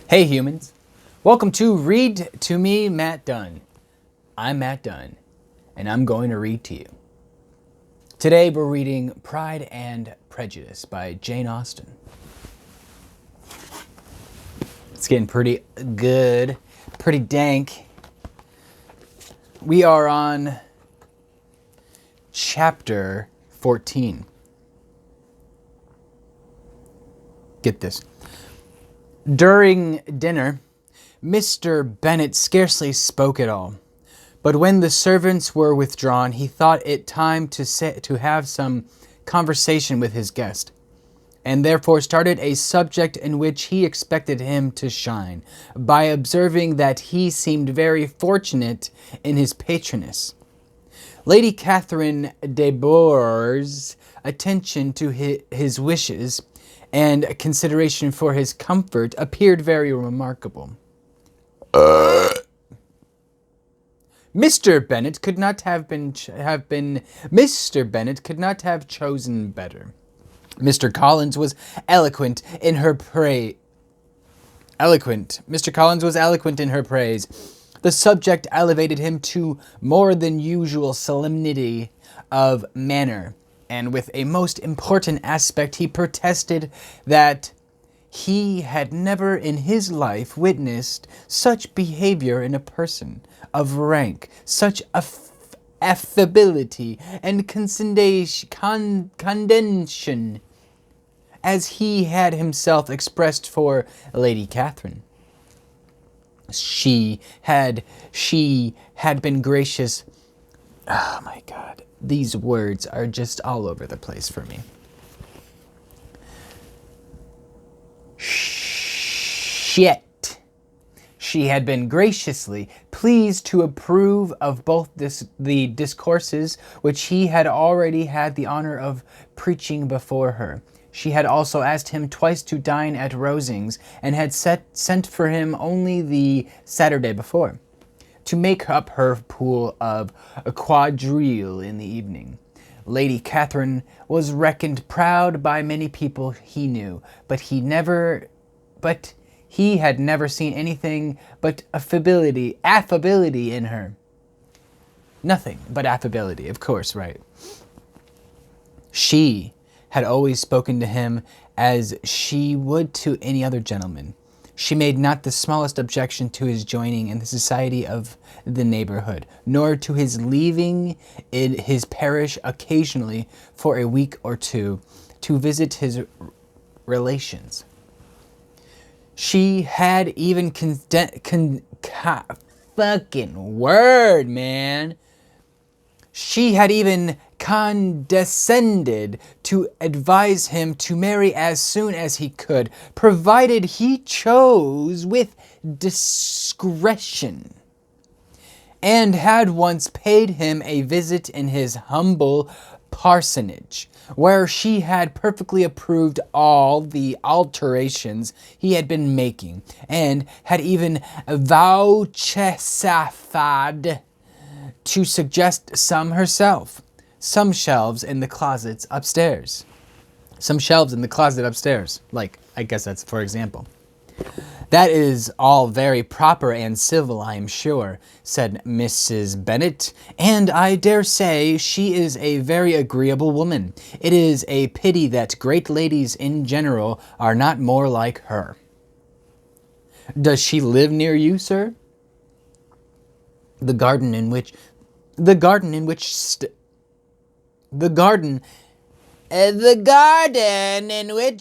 Hey humans, welcome to Read to Me, Matt Dunn. I'm Matt Dunn, and I'm going to read to you. Today we're reading Pride and Prejudice by Jane Austen. It's getting pretty good, pretty dank. We are on chapter 14. Get this. During dinner, Mr. Bennet scarcely spoke at all, but when the servants were withdrawn, he thought it time to have some conversation with his guest, and therefore started a subject in which he expected him to shine, by observing that he seemed very fortunate in his patroness. Lady Catherine de Bourgh's attention to his wishes and consideration for his comfort appeared very remarkable. Mr. Bennet could not have chosen better. Mr. Collins was eloquent in her praise. The subject elevated him to more than usual solemnity of manner, and with a most important aspect he protested that he had never in his life witnessed such behavior in a person of rank, such affability and condescension as he had himself expressed for Lady Catherine. She had been gracious. Oh my God. These words are just all over the place for me. Shit. She had been graciously pleased to approve of both the discourses which he had already had the honor of preaching before her. She had also asked him twice to dine at Rosings, and had sent for him only the Saturday before, to make up her pool of a quadrille in the evening. Lady Catherine was reckoned proud by many people he knew, but he had never seen anything but affability in her. Nothing but affability, of course, right? She had always spoken to him as she would to any other gentleman. She made not the smallest objection to his joining in the society of the neighborhood, nor to his leaving in his parish occasionally for a week or two to visit his relations. She had even She had even condescended to advise him to marry as soon as he could, provided he chose with discretion, and had once paid him a visit in his humble parsonage, where she had perfectly approved all the alterations he had been making, and had even vouchsafed to suggest some herself. Some shelves in the closet upstairs. Like, I guess that's for example. That is all very proper and civil, I am sure, said Mrs. Bennet, and I dare say she is a very agreeable woman. It is a pity that great ladies in general are not more like her. Does she live near you, sir? The garden in which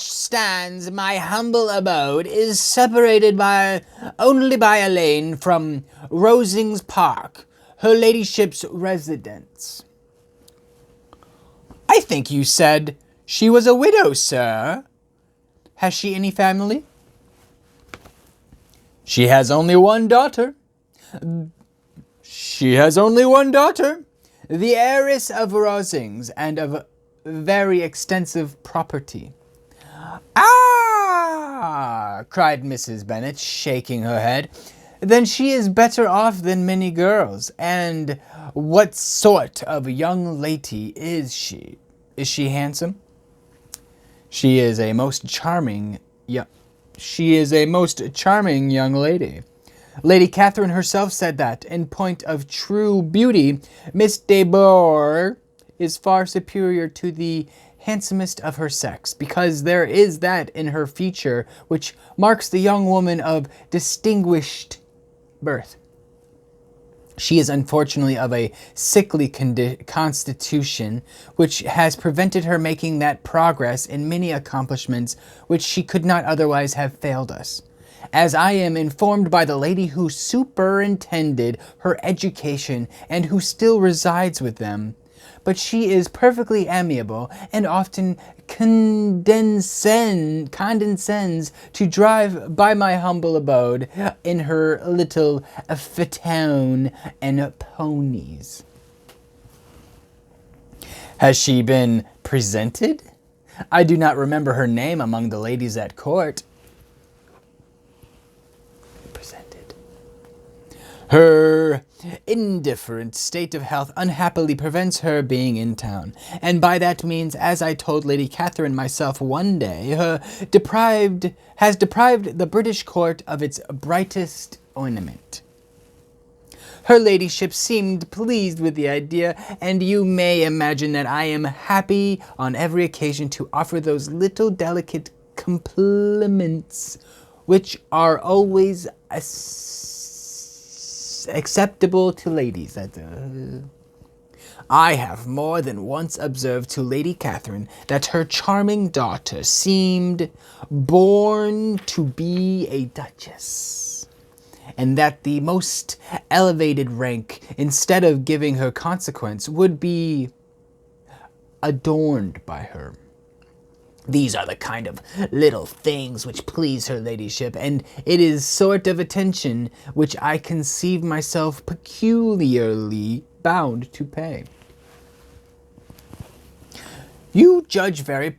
stands my humble abode is separated only by a lane from Rosings Park, her ladyship's residence. I think you said she was a widow, sir. Has she any family? She has only one daughter. The heiress of Rosings, and of very extensive property. Ah! Cried Mrs. Bennet, shaking her head. Then she is better off than many girls. And what sort of young lady is she? Is she handsome? She is a most charming She is a most charming young lady. Lady Catherine herself said that, in point of true beauty, Miss de Bourgh is far superior to the handsomest of her sex, because there is that in her feature which marks the young woman of distinguished birth. She is unfortunately of a sickly constitution, which has prevented her making that progress in many accomplishments which she could not otherwise have failed us, as I am informed by the lady who superintended her education and who still resides with them. But she is perfectly amiable, and often condescends to drive by my humble abode in her little phaeton and ponies. Has she been presented? I do not remember her name among the ladies at court. Presented. Her indifferent state of health unhappily prevents her being in town, and by that means, as I told Lady Catherine myself one day, has deprived the British court of its brightest ornament. Her ladyship seemed pleased with the idea, and you may imagine that I am happy on every occasion to offer those little delicate compliments which are always acceptable to ladies. I have more than once observed to Lady Catherine that her charming daughter seemed born to be a duchess, and that the most elevated rank, instead of giving her consequence, would be adorned by her. These are the kind of little things which please her ladyship, and it is sort of attention which I conceive myself peculiarly bound to pay. You judge very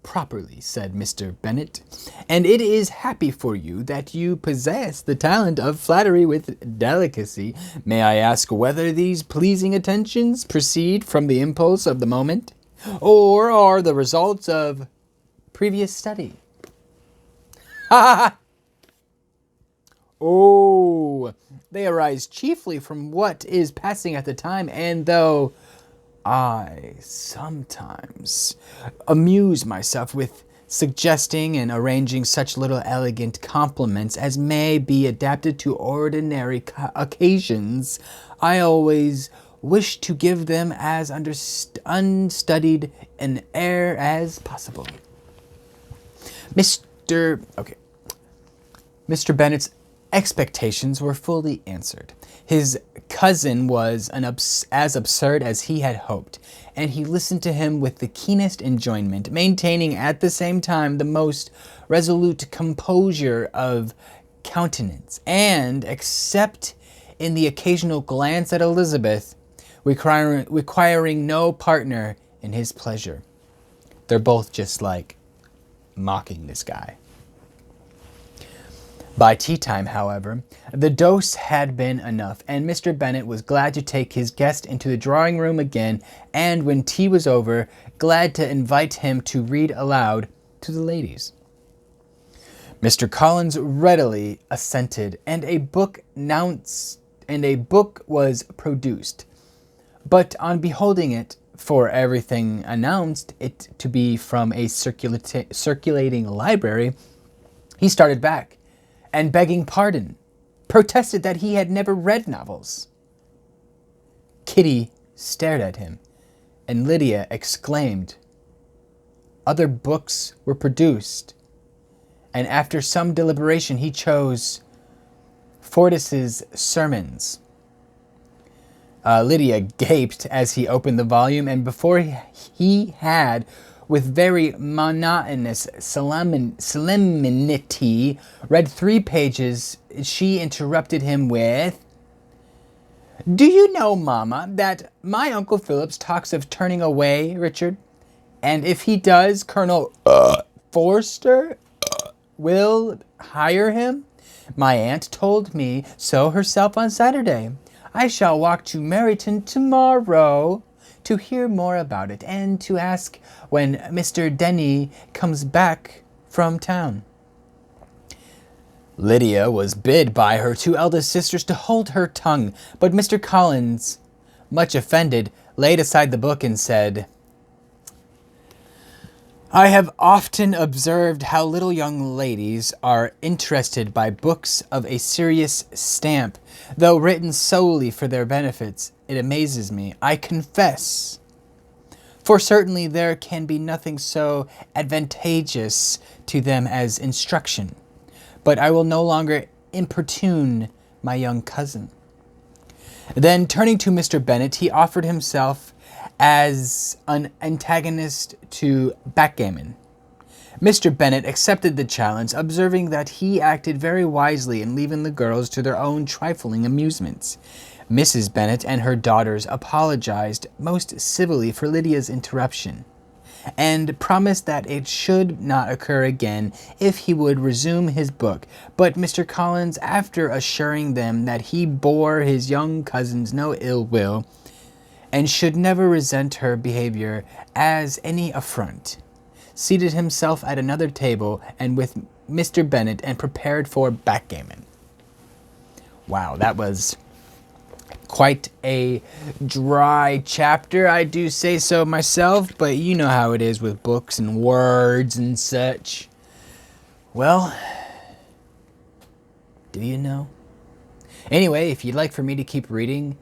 properly, said Mr. Bennet, and it is happy for you that you possess the talent of flattery with delicacy. May I ask whether these pleasing attentions proceed from the impulse of the moment, or are the results of previous study? Oh, they arise chiefly from what is passing at the time, and though I sometimes amuse myself with suggesting and arranging such little elegant compliments as may be adapted to ordinary occasions, I always wish to give them as unstudied an air as possible. Mr. Bennet's expectations were fully answered. His cousin was as absurd as he had hoped, and he listened to him with the keenest enjoyment, maintaining at the same time the most resolute composure of countenance, and, except in the occasional glance at Elizabeth, requiring no partner in his pleasure. They're both just like mocking this guy. By tea time, however, the dose had been enough, and Mr. Bennet was glad to take his guest into the drawing room again, and when tea was over, glad to invite him to read aloud to the ladies. Mr. Collins readily assented, and a book was produced. But on beholding it, for everything announced it to be from a circulating library, he started back, and begging pardon, protested that he had never read novels. Kitty stared at him, and Lydia exclaimed. Other books were produced, and after some deliberation he chose Fortis's Sermons. Lydia gaped as he opened the volume, and before he had, with very monotonous solemnity, read 3 pages, she interrupted him with, "Do you know, Mamma, that my Uncle Phillips talks of turning away Richard? And if he does, Colonel Forster will hire him? My aunt told me so herself on Saturday. I shall walk to Meryton tomorrow to hear more about it, and to ask when Mr. Denny comes back from town." Lydia was bid by her two eldest sisters to hold her tongue, but Mr. Collins, much offended, laid aside the book and said, I have often observed how little young ladies are interested by books of a serious stamp, though written solely for their benefits. It amazes me, I confess. For certainly there can be nothing so advantageous to them as instruction. But I will no longer importune my young cousin. Then, turning to Mr. Bennet, he offered himself as an antagonist to backgammon. Mr. Bennet accepted the challenge, observing that he acted very wisely in leaving the girls to their own trifling amusements. Mrs. Bennet and her daughters apologized most civilly for Lydia's interruption, and promised that it should not occur again if he would resume his book. But Mr. Collins, after assuring them that he bore his young cousins no ill will, and should never resent her behavior as any affront, seated himself at another table and with Mr. Bennet and prepared for backgammon. Wow, that was quite a dry chapter, I do say so myself, but you know how it is with books and words and such. Well, do you know? Anyway, if you'd like for me to keep reading,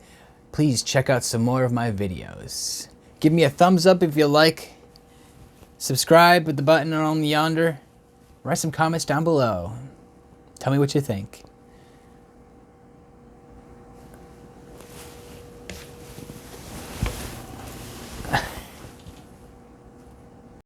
please check out some more of my videos. Give me a thumbs up if you like. Subscribe with the button on yonder. Write some comments down below. Tell me what you think.